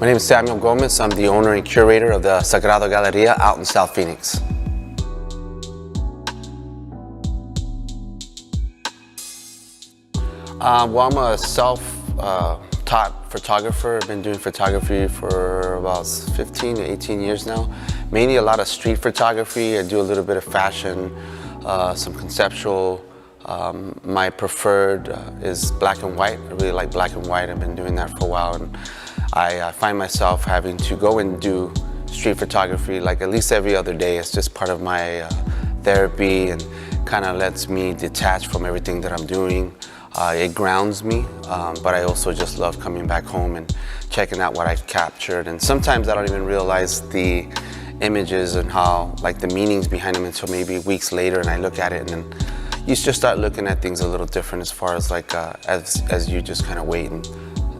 My name is Samuel Gomez. I'm the owner and curator of the Sagrado Galleria out in South Phoenix. I'm a self-taught photographer. I've been doing photography for about 15 to 18 years now. Mainly a lot of street photography. I do a little bit of fashion, some conceptual. My preferred is black and white. I really like black and white. I've been doing that for a while, and I find myself having to go and do street photography like at least every other day. It's just part of my therapy and kind of lets me detach from everything that I'm doing. It grounds me, but I also just love coming back home and checking out what I've captured. And sometimes I don't even realize the images and how, like, the meanings behind them until maybe weeks later, and I look at it and then you just start looking at things a little different as far as like as you just kind of wait and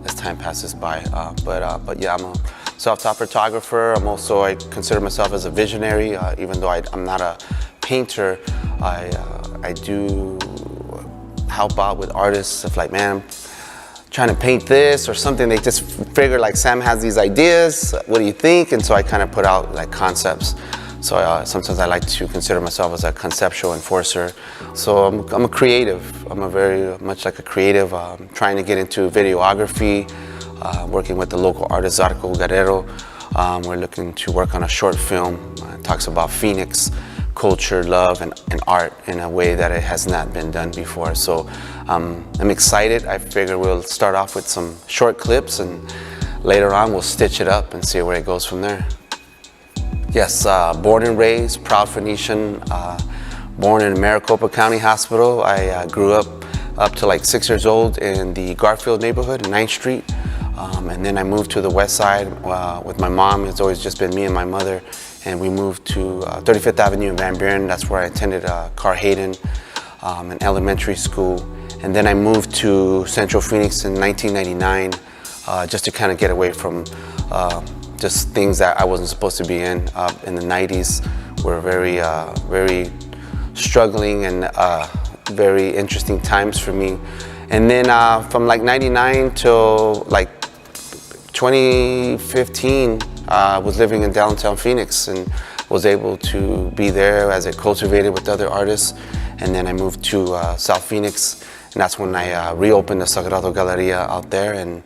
as time passes by. But yeah, I'm a self-taught photographer. I consider myself as a visionary, even though I'm not a painter. I do help out with artists of like, man, I'm trying to paint this or something. They just figure like, Sam has these ideas, what do you think? And so I kind of put out like concepts. So sometimes I like to consider myself as a conceptual enforcer. So I'm a creative. I'm very much like a creative, trying to get into videography, working with the local artist Zarco Guerrero. We're looking to work on a short film. It talks about Phoenix culture, love, and art in a way that it has not been done before. So I'm excited. I figure we'll start off with some short clips, and later on we'll stitch it up and see where it goes from there. Yes, born and raised, proud Phoenician, born in Maricopa County Hospital. I grew up to like 6 years old in the Garfield neighborhood, 9th Street. And then I moved to the west side with my mom. It's always just been me and my mother. And we moved to 35th Avenue in Van Buren. That's where I attended Carl Hayden, an elementary school. And then I moved to Central Phoenix in 1999, just to kind of get away from just things that I wasn't supposed to be in. In the 90s were very struggling and very interesting times for me. And then from like 99 till like 2015, I was living in downtown Phoenix and was able to be there as I cultivated with other artists. And then I moved to South Phoenix, and that's when I reopened the Sagrado Galleria out there. And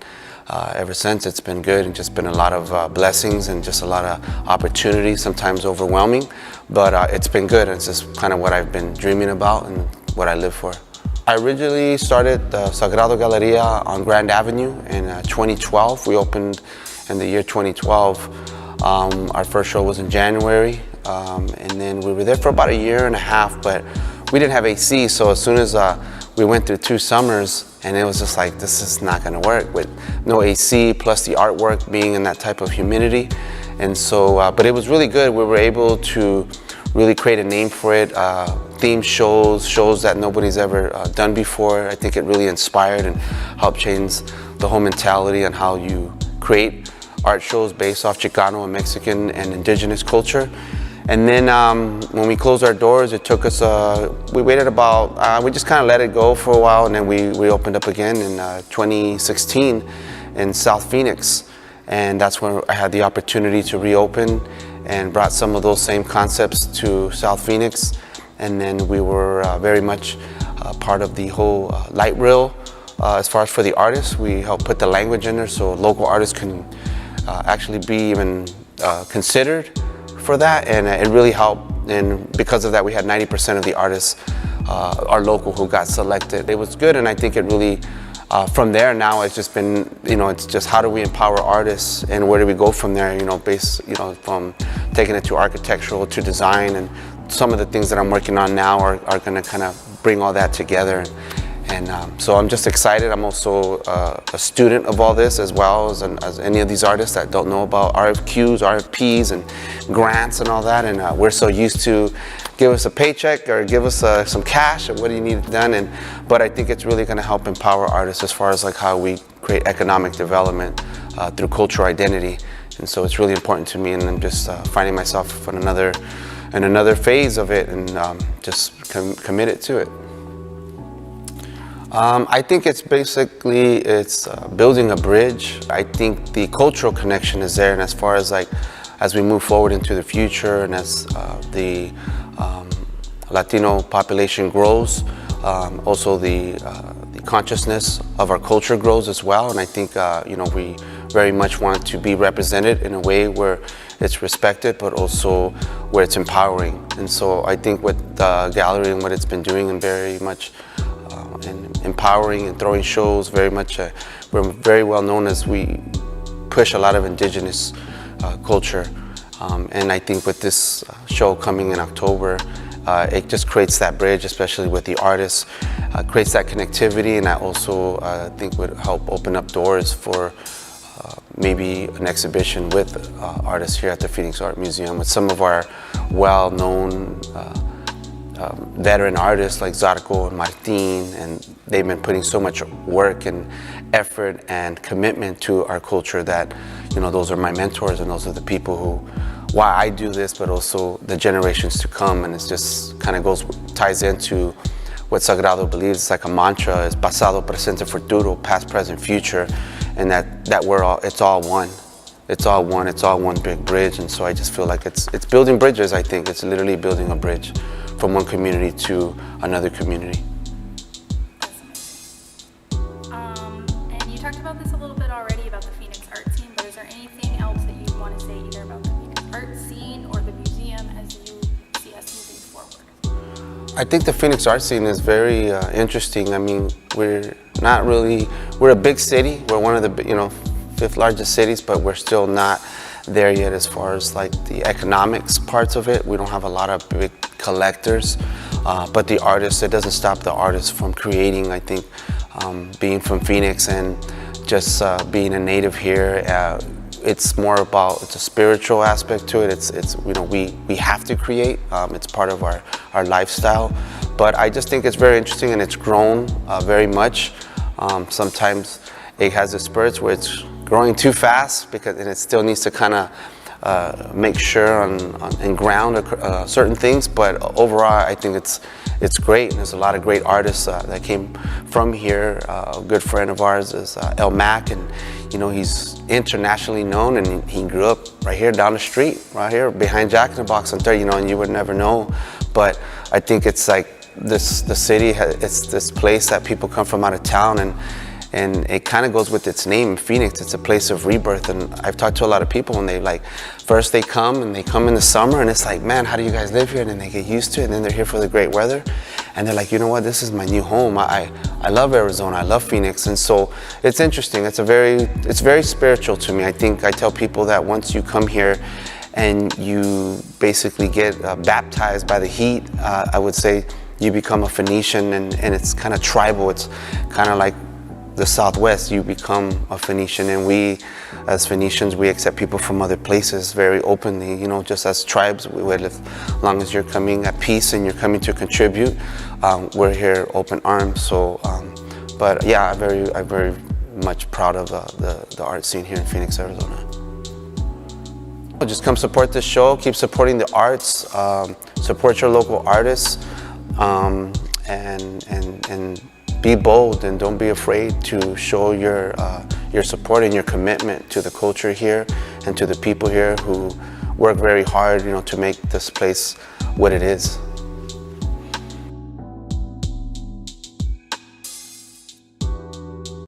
ever since, it's been good and just been a lot of blessings and just a lot of opportunities, sometimes overwhelming, but it's been good. It's just kind of what I've been dreaming about and what I live for. I originally started the Sagrado Galleria on Grand Avenue in 2012. We opened in the year 2012. Our first show was in January, and then we were there for about a year and a half, but we didn't have AC, so as soon as we went through 2 summers, and it was just like, this is not gonna work with no AC, plus the artwork being in that type of humidity. And so, but it was really good. We were able to really create a name for it, themed shows that nobody's ever done before. I think it really inspired and helped change the whole mentality on how you create art shows based off Chicano and Mexican and indigenous culture. And then when we closed our doors, it took us, we waited about, we just kind of let it go for a while, and then we opened up again in 2016 in South Phoenix. And that's when I had the opportunity to reopen and brought some of those same concepts to South Phoenix. And then we were very much part of the whole light reel. As far as for the artists, we helped put the language in there so local artists can actually be even considered for that, and it really helped. And because of that, we had 90% of the artists are local who got selected. It was good, and I think it really, from there now, it's just been, it's just how do we empower artists and where do we go from there, from taking it to architectural to design, and some of the things that I'm working on now are gonna kind of bring all that together. And so I'm just excited. I'm also a student of all this as well as any of these artists that don't know about RFQs, RFPs, and grants and all that. And we're so used to give us a paycheck or give us some cash or what do you need done. But I think it's really going to help empower artists as far as like how we create economic development through cultural identity. And so it's really important to me, and I'm just finding myself in another phase of it, and just committed to it. I think it's basically building a bridge. I think the cultural connection is there, and as far as as we move forward into the future, and as the Latino population grows, also the consciousness of our culture grows as well. And I think we very much want to be represented in a way where it's respected, but also where it's empowering. And so I think with the gallery and what it's been doing, and very much and empowering and throwing shows, very much we're very well known as we push a lot of indigenous culture. And I think with this show coming in October, it just creates that bridge, especially with the artists, creates that connectivity, and I also think would help open up doors for maybe an exhibition with artists here at the Phoenix Art Museum, with some of our well-known veteran artists like Zarco and Martin, and they've been putting so much work and effort and commitment to our culture that, those are my mentors, and those are the people why I do this, but also the generations to come. And it just kind of ties into what Sagrado believes. It's like a mantra: is pasado, presente, futuro, past, present, future, and that it's all one. It's all one. It's all one big bridge. And so I just feel like it's building bridges. I think it's literally building a bridge from one community to another community. And you talked about this a little bit already about the Phoenix art scene, but is there anything else that you want to say either about the Phoenix art scene or the museum as you see us moving forward? I think the Phoenix art scene is very interesting. I mean, we're a big city. We're one of the fifth largest cities, but we're still not there yet as far as like the economics parts of it. We don't have a lot of big collectors, but the artists, it doesn't stop the artists from creating. I think being from Phoenix and just being a native here, it's more about, it's a spiritual aspect to it. We have to create. It's part of our lifestyle. But I just think it's very interesting, and it's grown very much. Sometimes it has the spurts where it's growing too fast, and it still needs to kind of make sure and ground certain things. But overall, I think it's great. And there's a lot of great artists that came from here. A good friend of ours is El Mac, and he's internationally known, and he grew up right here down the street, right here behind Jack in the Box on 30, and you would never know. But I think it's like the city, it's this place that people come from out of town, and it kind of goes with its name, Phoenix. It's a place of rebirth. And I've talked to a lot of people, and first they come in the summer, and it's like, man, how do you guys live here? And then they get used to it, and then they're here for the great weather. And they're like, you know what, this is my new home. I love Arizona, I love Phoenix. And so it's interesting. It's very spiritual to me. I think I tell people that once you come here and you basically get baptized by the heat, I would say you become a Phoenician, and it's kind of tribal. It's kind of like the Southwest. You become a Phoenician, and we as Phoenicians, we accept people from other places very openly, just as tribes. As long as you're coming at peace and you're coming to contribute, we're here open arms. So but yeah, I'm very much proud of the art scene here in Phoenix, Arizona. Just come support this show, keep supporting the arts, support your local artists, and be bold, and don't be afraid to show your support and your commitment to the culture here and to the people here who work very hard, to make this place what it is.